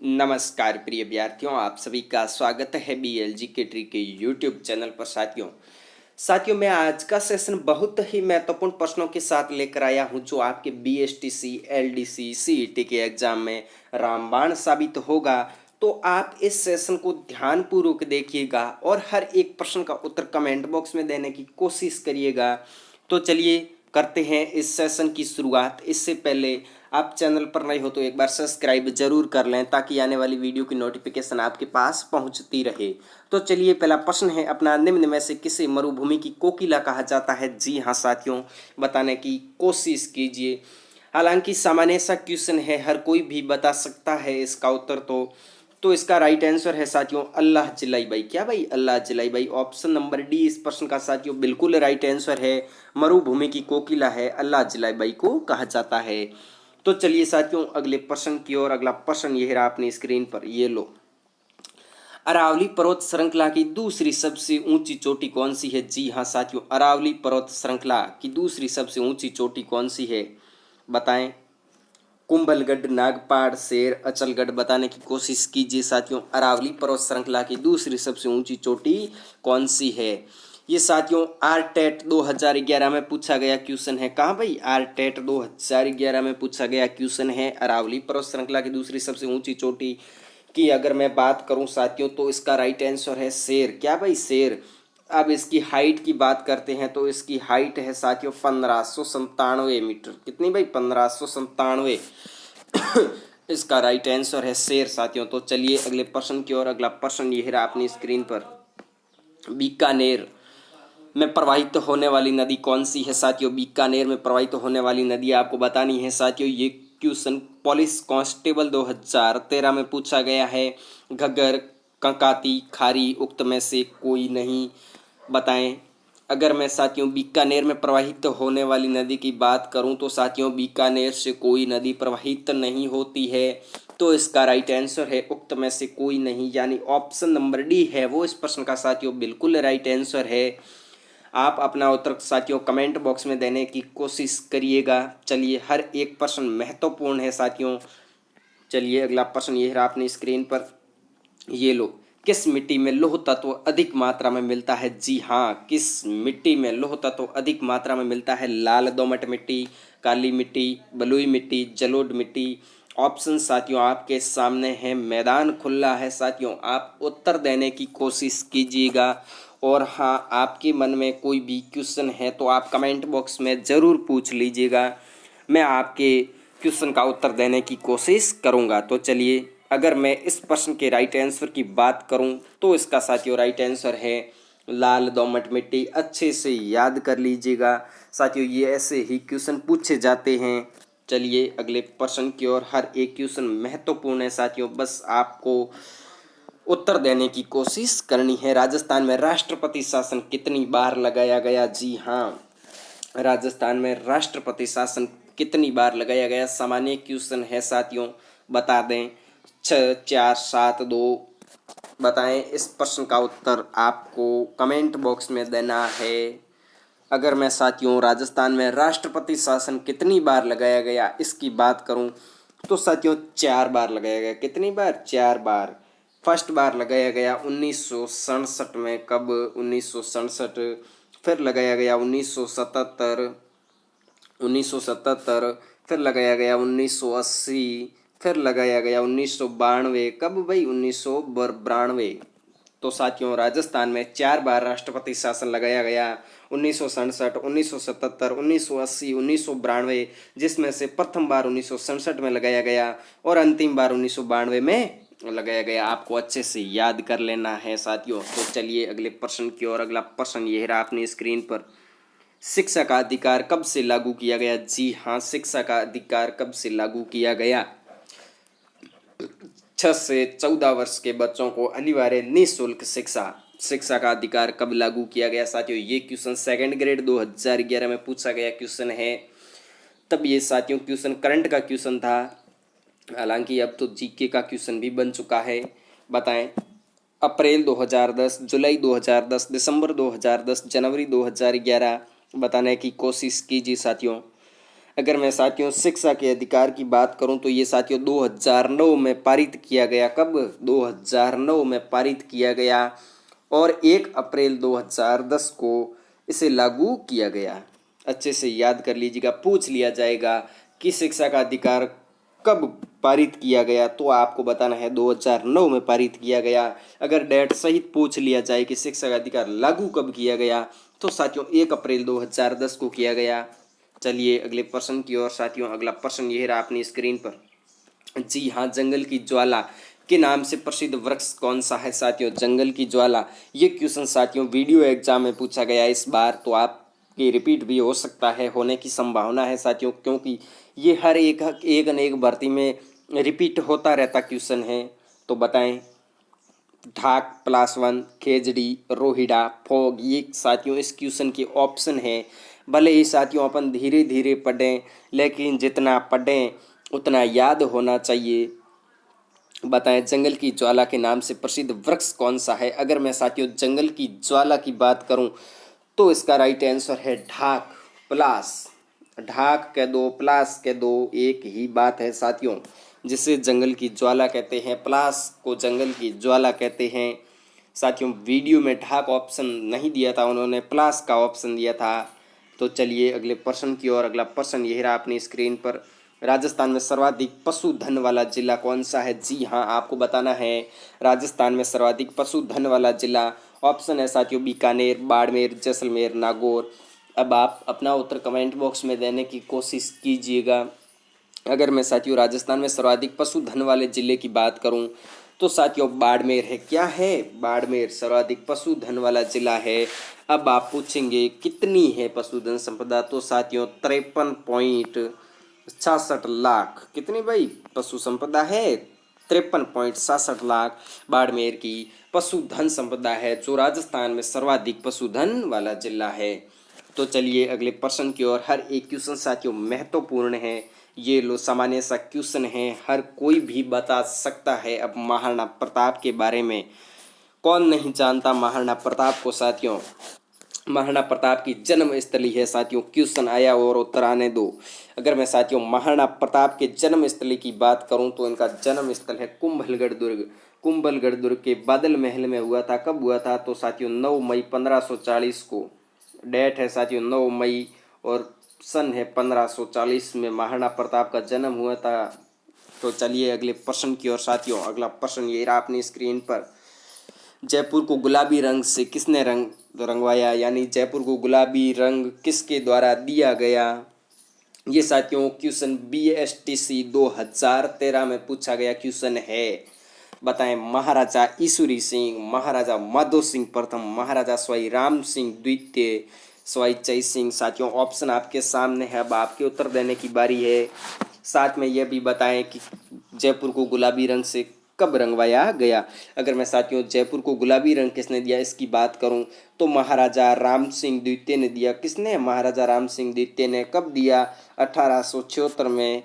नमस्कार प्रिय विद्यार्थियों, आप सभी का स्वागत है बीएलजी के ट्री के यूट्यूब चैनल पर। साथियों मैं आज का सेशन बहुत ही महत्वपूर्ण प्रश्नों के साथ लेकर आया हूं, जो आपके बीएसटीसी, एलडीसी, सीईटी के एग्जाम में रामबाण साबित होगा। तो आप इस सेशन को ध्यानपूर्वक देखिएगा और हर एक प्रश्न का उत्तर कमेंट बॉक्स में देने की कोशिश करिएगा। तो चलिए करते हैं इस सेशन की शुरुआत। इससे पहले आप चैनल पर नए हो तो एक बार सब्सक्राइब जरूर कर लें, ताकि आने वाली वीडियो की नोटिफिकेशन आपके पास पहुंचती रहे। तो चलिए, पहला प्रश्न है अपना, निम्न में से किसे मरुभूमि की कोकिला कहा जाता है? जी हाँ साथियों, बताने की कोशिश कीजिए। हालांकि सामान्य सा क्वेश्चन है, हर कोई भी बता सकता है इसका उत्तर। तो इसका राइट आंसर है साथियों अल्लाह जलाई बाई। क्या भाई? अल्लाह जलाई बाई। ऑप्शन नंबर डी इस प्रश्न का साथियों बिल्कुल राइट आंसर है। मरुभूमि की कोकिला है अल्लाह जलाई बाई को कहा जाता है। तो चलिए साथियों अगले प्रश्न की ओर। अगला प्रश्न ये रहा अपनी स्क्रीन पर, ये लो। अरावली पर्वत श्रृंखला की दूसरी सबसे ऊंची चोटी कौन सी है? जी हाँ साथियों, अरावली पर्वत श्रृंखला की दूसरी सबसे ऊंची चोटी कौन सी है? बताएं। कुंभलगढ़, नागपाड़, शेर, अचलगढ़। बताने की कोशिश कीजिए साथियों। अरावली पर्वत श्रृंखला की दूसरी सबसे ऊंची चोटी कौन सी है? ये साथियों आरटेट 2011 में पूछा गया क्वेश्चन है। कहाँ भाई? आरटेट 2011 में पूछा गया क्वेश्चन है। अरावली पर्वत श्रृंखला की दूसरी सबसे ऊंची चोटी की अगर मैं बात करूं साथियों, तो इसका राइट आंसर है शेर। क्या भाई? शेर। अब इसकी हाइट की बात करते हैं, तो इसकी हाइट है साथियों 1597 मीटर। कितनी भाई? 1597। इसका राइट आंसर है शेर साथियों। तो चलिए अगले प्रश्न की ओर। अगला प्रश्न ये रहा अपनी स्क्रीन पर। बीकानेर में प्रवाहित होने वाली नदी कौन सी है साथियों? बीकानेर में प्रवाहित होने वाली नदी आपको बतानी है साथियों। ये क्वेश्चन पुलिस कांस्टेबल 2013 में पूछा गया है। घग्गर, कंकाती, खारी, उक्त में से कोई नहीं। बताएं। अगर मैं साथियों बीकानेर में प्रवाहित होने वाली नदी की बात करूं, तो साथियों बीकानेर से कोई नदी प्रवाहित नहीं होती है। तो इसका राइट आंसर है उक्त में से कोई नहीं, यानी ऑप्शन नंबर डी है वो इस प्रश्न का साथियों बिल्कुल राइट आंसर है। आप अपना उत्तर साथियों कमेंट बॉक्स में देने की कोशिश करिएगा। चलिए, हर एक प्रश्न महत्वपूर्ण है साथियों। चलिए अगला प्रश्न ये रहा अपनी स्क्रीन पर, ये लो। किस मिट्टी में लौह तत्व अधिक मात्रा में मिलता है? जी हाँ, किस मिट्टी में लौह तत्व अधिक मात्रा में मिलता है? लाल दोमट मिट्टी, काली मिट्टी, बलुई मिट्टी, जलोढ़ मिट्टी। ऑप्शन साथियों आपके सामने है, मैदान खुला है साथियों, आप उत्तर देने की कोशिश कीजिएगा। और हाँ, आपके मन में कोई भी क्वेश्चन है तो आप कमेंट बॉक्स में ज़रूर पूछ लीजिएगा, मैं आपके क्वेश्चन का उत्तर देने की कोशिश करूँगा। तो चलिए, अगर मैं इस प्रश्न के राइट आंसर की बात करूं, तो इसका साथियों राइट आंसर है लाल दोमट मिट्टी। अच्छे से याद कर लीजिएगा साथियों, ये ऐसे ही क्वेश्चन पूछे जाते हैं। चलिए अगले प्रश्न की ओर। हर एक क्वेश्चन महत्वपूर्ण है साथियों, बस आपको उत्तर देने की कोशिश करनी है। राजस्थान में राष्ट्रपति शासन कितनी बार लगाया गया? जी हाँ, राजस्थान में राष्ट्रपति शासन कितनी बार लगाया गया? सामान्य क्वेश्चन है साथियों, बता दें। 6, 4, 7, 2। बताएं। इस प्रश्न का उत्तर आपको कमेंट बॉक्स में देना है। अगर मैं साथियों राजस्थान में राष्ट्रपति शासन कितनी बार लगाया गया इसकी बात करूं, तो साथियों 4 बार लगाया गया। कितनी बार? 4 बार। फर्स्ट बार लगाया गया 1967 में। कब? 1967। फिर लगाया गया 1977। फिर लगाया गया 1980। फिर लगाया गया 1992। कब भाई? 1992। तो साथियों राजस्थान में 4 बार राष्ट्रपति शासन लगाया गया, 1967, 1977, 1980, 1992, जिसमें से प्रथम बार 1967 में लगाया गया और अंतिम बार 1992 में लगाया गया। आपको अच्छे से याद कर लेना है साथियों। तो चलिए अगले प्रश्न की ओर। अगला प्रश्न ये रहा अपनी स्क्रीन पर। शिक्षा का अधिकार कब से लागू किया गया? जी हाँ, शिक्षा का अधिकार कब से लागू किया गया? 6 से 14 वर्ष के बच्चों को अनिवार्य निःशुल्क शिक्षा का अधिकार कब लागू किया गया साथियों? ये क्वेश्चन सेकंड ग्रेड 2011 में पूछा गया क्वेश्चन है। तब ये साथियों क्वेश्चन करंट का क्वेश्चन था, हालांकि अब तो जीके का क्वेश्चन भी बन चुका है। बताएं। अप्रैल 2010, जुलाई 2010, दिसंबर 2010, जनवरी 2011। बताने की कोशिश कीजिए साथियों। अगर मैं साथियों शिक्षा के अधिकार की बात करूं तो ये साथियों 2009 में पारित किया गया। कब? 2009 में पारित किया गया और 1 अप्रैल 2010 को इसे लागू किया गया। अच्छे से याद कर लीजिएगा, पूछ लिया जाएगा कि शिक्षा का अधिकार कब पारित किया गया, तो आपको बताना है 2009 में पारित किया गया। अगर डेट सहित पूछ लिया जाए कि शिक्षा का अधिकार लागू कब किया गया, तो साथियों 1 अप्रैल 2010 को किया गया। चलिए अगले प्रश्न की ओर साथियों। अगला प्रश्न यह रहा अपनी स्क्रीन पर। जी हाँ, जंगल की ज्वाला के नाम से प्रसिद्ध वृक्ष कौन सा है साथियों? जंगल की ज्वाला। ये क्वेश्चन साथियों वीडियो एग्जाम में पूछा गया इस बार, तो आपके रिपीट भी हो सकता है, होने की संभावना है साथियों, क्योंकि ये हर एक न एक भर्ती में रिपीट होता रहता क्वेश्चन है। तो बताएं। ढाक, प्लासवन, खेजड़ी, रोहिड़ा, फोग, ये साथियों इस क्वेश्चन के ऑप्शन है। भले ही साथियों अपन धीरे धीरे पढ़ें, लेकिन जितना पढ़ें उतना याद होना चाहिए। बताएं जंगल की ज्वाला के नाम से प्रसिद्ध वृक्ष कौन सा है? अगर मैं साथियों जंगल की ज्वाला की बात करूं तो इसका राइट आंसर है ढाक, प्लास। ढाक कह दो, प्लास कह दो, एक ही बात है साथियों। जिसे जंगल की ज्वाला कहते हैं, प्लास को जंगल की ज्वाला कहते हैं। साथियों वीडियो में ढाक ऑप्शन नहीं दिया था, उन्होंने प्लास का ऑप्शन दिया था। तो चलिए अगले प्रश्न की ओर। अगला प्रश्न यह रहा अपनी स्क्रीन पर। राजस्थान में सर्वाधिक पशुधन वाला जिला कौन सा है? जी हाँ, आपको बताना है राजस्थान में सर्वाधिक पशुधन वाला जिला। ऑप्शन है साथियों बीकानेर, बाड़मेर, जैसलमेर, नागौर। अब आप अपना उत्तर कमेंट बॉक्स में देने की कोशिश कीजिएगा। अगर मैं साथियों राजस्थान में सर्वाधिक पशुधन वाले जिले की बात करूं तो साथियों बाड़मेर है। क्या है? बाड़मेर सर्वाधिक पशुधन वाला जिला है। अब आप पूछेंगे कितनी है पशुधन संपदा, तो साथियों 53.66 लाख। कितनी भाई पशु संपदा है? 53.66 लाख बाड़मेर की पशुधन संपदा है, जो राजस्थान में सर्वाधिक पशुधन वाला जिला है। तो चलिए अगले प्रश्न की ओर। हर एक क्वेश्चन साथियों महत्वपूर्ण है। ये लो सामान्य सा क्वेश्चन है, हर कोई भी बता सकता है। अब महाराणा प्रताप के बारे में कौन नहीं जानता महाराणा प्रताप को साथियों? महाराणा प्रताप की जन्म स्थली है साथियों। क्वेश्चन आया और उत्तर आने दो। अगर मैं साथियों महाराणा प्रताप के जन्म स्थली की बात करूं तो इनका जन्म स्थल है कुंभलगढ़ दुर्ग। कुंभलगढ़ दुर्ग के बादल महल में हुआ था। कब हुआ था? तो साथियों 9 मई 1540 को। डेट है साथियों 9 मई और सन है 1540 में महाराणा प्रताप का जन्म हुआ था। तो चलिए अगले प्रश्न की ओर साथियों। अगला प्रश्न ये रहा अपनी स्क्रीन पर। जयपुर को गुलाबी रंग से किसने रंगवाया? यानी जयपुर को गुलाबी रंग किसके द्वारा दिया गया? ये साथियों क्वेश्चन BSTC 2013 में पूछा गया क्वेश्चन है। बताएं। महाराजा ईश्वरी सिंह, महाराजा माधो सिंह प्रथम, महाराजा सवाई राम सिंह द्वितीय, सवाई जय सिंह। साथियों ऑप्शन आपके सामने है, अब आपके उत्तर देने की बारी है। साथ में यह भी बताएं कि जयपुर को गुलाबी रंग से कब रंगवाया गया। अगर मैं साथियों जयपुर को गुलाबी रंग किसने दिया इसकी बात करूं तो महाराजा राम सिंह द्वितीय ने दिया। किसने? महाराजा राम सिंह द्वितीय ने। कब दिया? 1876 में।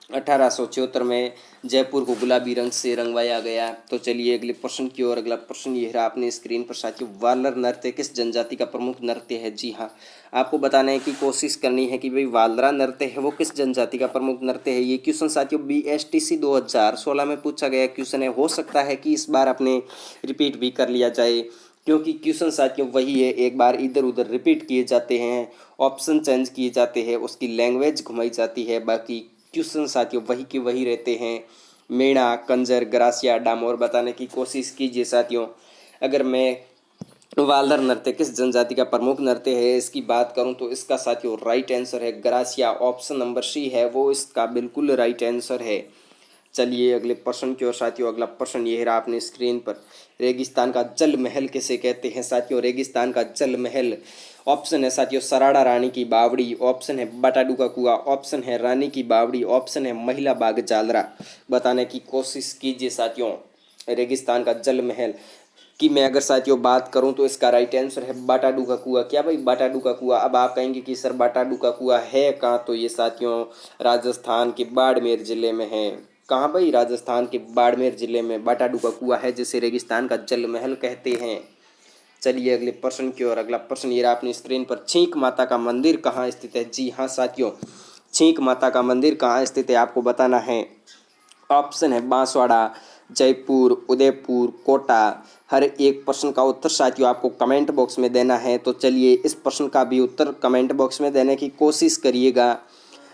1876 में जयपुर को गुलाबी रंग से रंगवाया गया। तो चलिए अगले प्रश्न की ओर। अगला प्रश्न ये रहा अपने स्क्रीन पर साथियों। वालर नृत्य किस जनजाति का प्रमुख नृत्य है? जी हाँ, आपको बताने की कोशिश करनी है कि भाई वालरा नृत्य है वो किस जनजाति का प्रमुख नृत्य है। ये क्वेश्चन साथियों BSTC 2016 में पूछा गया क्वेश्चन है। हो सकता है कि इस बार अपने रिपीट भी कर लिया जाए, क्योंकि क्वेश्चन साथियों वही है, एक बार इधर उधर रिपीट किए जाते हैं, ऑप्शन चेंज किए जाते हैं, उसकी लैंग्वेज घुमाई जाती है, बाकी क्वेश्चन साथियों वही के वही रहते हैं। मेणा, कंजर, ग्रासिया, डामोर बताने की कोशिश कीजिए साथियों। अगर मैं वालर नृत्य किस जनजाति का प्रमुख नृत्य है इसकी बात करूं तो इसका साथियों राइट आंसर है ग्रासिया। ऑप्शन नंबर C है वो इसका बिल्कुल राइट आंसर है। चलिए अगले प्रश्न की ओर साथियों। अगला प्रश्न ये रहा अपनी स्क्रीन पर। रेगिस्तान का जल महल किसे कहते हैं साथियों? रेगिस्तान का जल महल। ऑप्शन है साथियों सराड़ा रानी की बावड़ी, ऑप्शन है बटाडू का कुआं, ऑप्शन है रानी की बावड़ी, ऑप्शन है महिला बाग जालरा। बताने की कोशिश कीजिए साथियों। रेगिस्तान का जल महल की मैं अगर साथियों बात करूं तो इसका राइट आंसर है बाटाडू का कुआं। क्या भाई? बाटाडू का कुआं। अब आप कहेंगे कि सर बाटाडू का कुआं है कहाँ? तो ये साथियों राजस्थान के बाड़मेर जिले में है। कहाँ भाई? राजस्थान के बाड़मेर जिले में बाटाडू का कुआं है, जिसे रेगिस्तान का जल महल कहते हैं। चलिए अगले प्रश्न की ओर। अगला प्रश्न ये रहा अपनी स्क्रीन पर। छींक माता का मंदिर कहाँ स्थित है? जी हाँ साथियों, छींक माता का मंदिर कहाँ स्थित है आपको बताना है। ऑप्शन है बांसवाड़ा, जयपुर, उदयपुर, कोटा। हर एक प्रश्न का उत्तर साथियों आपको कमेंट बॉक्स में देना है। तो चलिए इस प्रश्न का भी उत्तर कमेंट बॉक्स में देने की कोशिश करिएगा।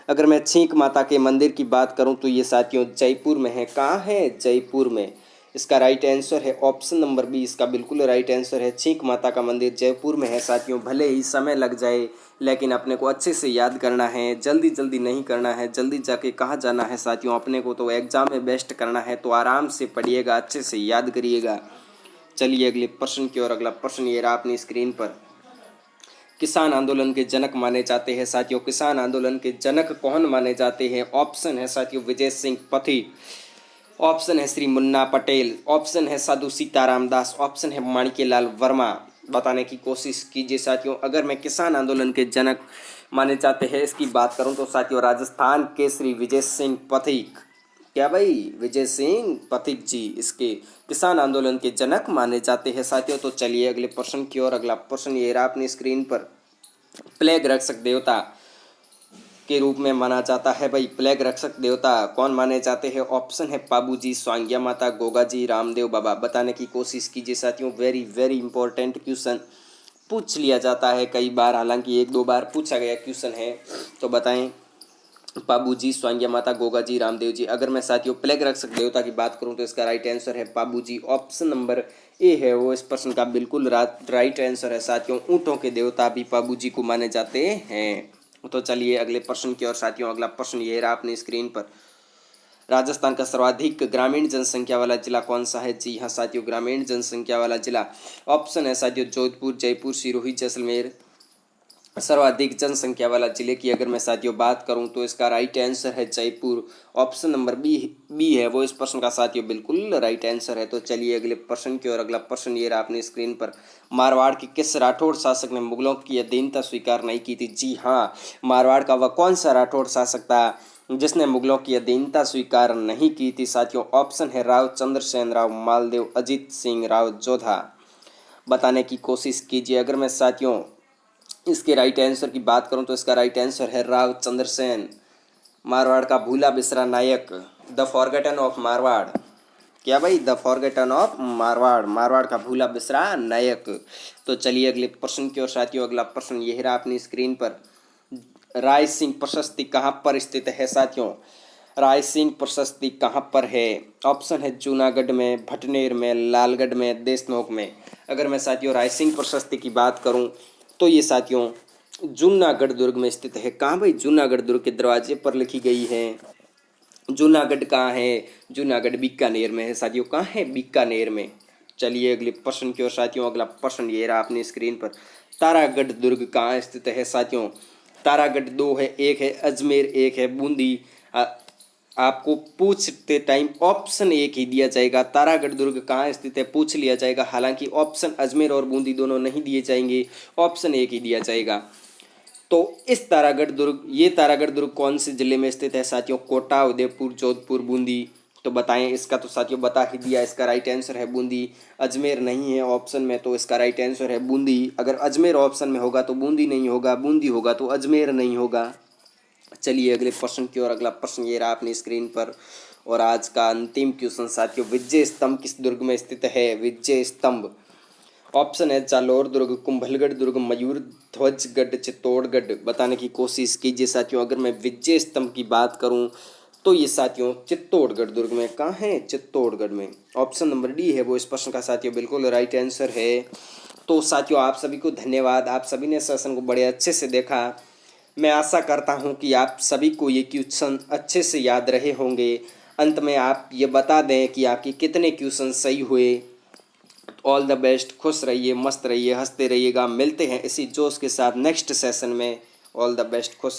अगर मैं छींक माता के मंदिर की बात करूं तो ये साथियों जयपुर में है। कहाँ है? जयपुर में। इसका राइट आंसर है ऑप्शन नंबर बी, इसका बिल्कुल राइट आंसर है। छींक माता का मंदिर जयपुर में है साथियों। भले ही समय लग जाए लेकिन अपने को अच्छे से याद करना है, जल्दी जल्दी नहीं करना है। जल्दी जाके कहाँ जाना है साथियों, अपने को तो एग्जाम में बेस्ट करना है। तो आराम से पढ़िएगा, अच्छे से याद करिएगा। चलिए अगले प्रश्न की ओर। अगला प्रश्न ये रहा अपनी स्क्रीन पर। किसान आंदोलन के जनक माने जाते हैं साथियों। किसान आंदोलन के जनक कौन माने जाते हैं? ऑप्शन है साथियों विजय सिंह पथिक, ऑप्शन है श्री मुन्ना पटेल, ऑप्शन है साधु सीताराम दास, ऑप्शन है माणिक्यलाल वर्मा। बताने की कोशिश कीजिए साथियों। अगर मैं किसान आंदोलन के जनक माने जाते हैं इसकी बात करूं तो साथियों राजस्थान के श्री विजय सिंह पथिक। क्या भाई? विजय सिंह पथिक जी इसके किसान आंदोलन के जनक माने जाते हैं साथियों। तो चलिए अगले प्रश्न की ओर। अगला प्रश्न ये रहा अपनी स्क्रीन पर। प्लेग रक्षक देवता के रूप में माना जाता है भाई। प्लेग रक्षक देवता कौन माने जाते हैं? ऑप्शन है पाबूजी, स्वांग्या माता, गोगाजी, रामदेव बाबा। बताने की कोशिश कीजिए साथियों। वेरी वेरी इंपॉर्टेंट क्वेश्चन पूछ लिया जाता है कई बार, हालांकि एक दो बार पूछा गया क्वेश्चन है। तो बताएं पाबूजी, स्वांग्या माता, गोगाजी, रामदेव जी। अगर मैं साथियों प्लेग रक्षक देवता की बात करूं तो इसका राइट आंसर है पाबूजी। ऑप्शन नंबर ए है वो इस प्रश्न का बिल्कुल राइट आंसर है साथियों। ऊँटों के देवता भी पाबूजी को माने जाते हैं। तो चलिए अगले प्रश्न की ओर साथियों। अगला प्रश्न ये रहा अपनी स्क्रीन पर। राजस्थान का सर्वाधिक ग्रामीण जनसंख्या वाला जिला कौन सा है? जी हाँ साथियों, ग्रामीण जनसंख्या वाला जिला ऑप्शन है साथियों जोधपुर, जयपुर, सिरोही, जैसलमेर। सर्वाधिक जनसंख्या वाला जिले की अगर मैं साथियों बात करूं तो इसका राइट आंसर है जयपुर। ऑप्शन नंबर बी है वो इस प्रश्न का साथियों बिल्कुल राइट आंसर है। तो चलिए अगले प्रश्न की ओर। अगला प्रश्न ये रहा अपनी स्क्रीन पर। मारवाड़ के किस राठौड़ शासक ने मुगलों की अधीनता स्वीकार नहीं की थी? जी हाँ, मारवाड़ का वह कौन सा राठौड़ शासक था जिसने मुगलों की अधीनता स्वीकार नहीं की थी साथियों? ऑप्शन है राव चंद्रसेन, राव मालदेव, अजीत सिंह, राव जोधा। बताने की कोशिश कीजिए। अगर मैं साथियों इसके राइट आंसर की बात करूं तो इसका राइट आंसर है राव चंद्रसेन। मारवाड़ का भूला बिसरा नायक, द फॉरगेटन ऑफ मारवाड़। क्या भाई? The forgotten of Marwar, Marwar का भूला बिसरा नायक। तो चलिए अगले प्रश्न की ओर साथियों। अगला प्रश्न यह रहा अपनी स्क्रीन पर। राय सिंह प्रशस्ति कहाँ पर स्थित है साथियों? राय सिंह प्रशस्ति कहाँ पर है? ऑप्शन है जूनागढ़ में, भटनेर में, लालगढ़ में, देशनोक में। अगर मैं साथियों राय सिंह प्रशस्ति की बात करूं तो ये साथियों जूनागढ़ दुर्ग में स्थित है। कहाँ भाई? जूनागढ़ दुर्ग के दरवाजे पर लिखी गई है। जूनागढ़ कहाँ है? जूनागढ़ बीकानेर में है साथियों। कहाँ है? बीकानेर में। चलिए अगले प्रश्न की ओर साथियों। अगला प्रश्न ये रहा अपनी स्क्रीन पर। तारागढ़ दुर्ग कहाँ स्थित है साथियों? तारागढ़ दो है, एक है अजमेर, एक है बूंदी। आपको पूछते टाइम ऑप्शन एक ही दिया जाएगा। तारागढ़ दुर्ग कहाँ स्थित है पूछ लिया जाएगा, हालांकि ऑप्शन अजमेर और बूंदी दोनों नहीं दिए जाएंगे, ऑप्शन एक ही दिया जाएगा। तो इस तारागढ़ दुर्ग कौन से जिले में स्थित है साथियों? कोटा, उदयपुर, जोधपुर, बूंदी। तो बताएं। इसका तो साथियों बता ही दिया, इसका राइट आंसर है बूंदी। अजमेर नहीं है ऑप्शन में तो इसका राइट आंसर है बूंदी। अगर अजमेर ऑप्शन में होगा तो बूंदी नहीं होगा, बूंदी होगा तो अजमेर नहीं होगा। चलिए अगले प्रश्न की ओर। अगला प्रश्न ये रहा अपनी स्क्रीन पर और आज का अंतिम क्वेश्चन साथियों। विजय स्तंभ किस दुर्ग में स्थित है? विजय स्तंभ ऑप्शन है जालोर दुर्ग, कुंभलगढ़ दुर्ग, मयूर ध्वजगढ़, चित्तौड़गढ़। बताने की कोशिश कीजिए साथियों। अगर मैं विजय स्तंभ की बात करूं तो ये साथियों चित्तौड़गढ़ दुर्ग में। कहाँ है? चित्तौड़गढ़ में। ऑप्शन नंबर डी है वो इस प्रश्न का साथियों बिल्कुल राइट आंसर है। तो साथियों आप सभी को धन्यवाद, आप सभी ने सेशन को बड़े अच्छे से देखा। मैं आशा करता हूं कि आप सभी को ये क्वेश्चन अच्छे से याद रहे होंगे। अंत में आप ये बता दें कि आपके कितने क्वेश्चन सही हुए। ऑल द बेस्ट, खुश रहिए, मस्त रहिए, हंसते रहिएगा। मिलते हैं इसी जोश के साथ नेक्स्ट सेशन में। ऑल द बेस्ट, खुश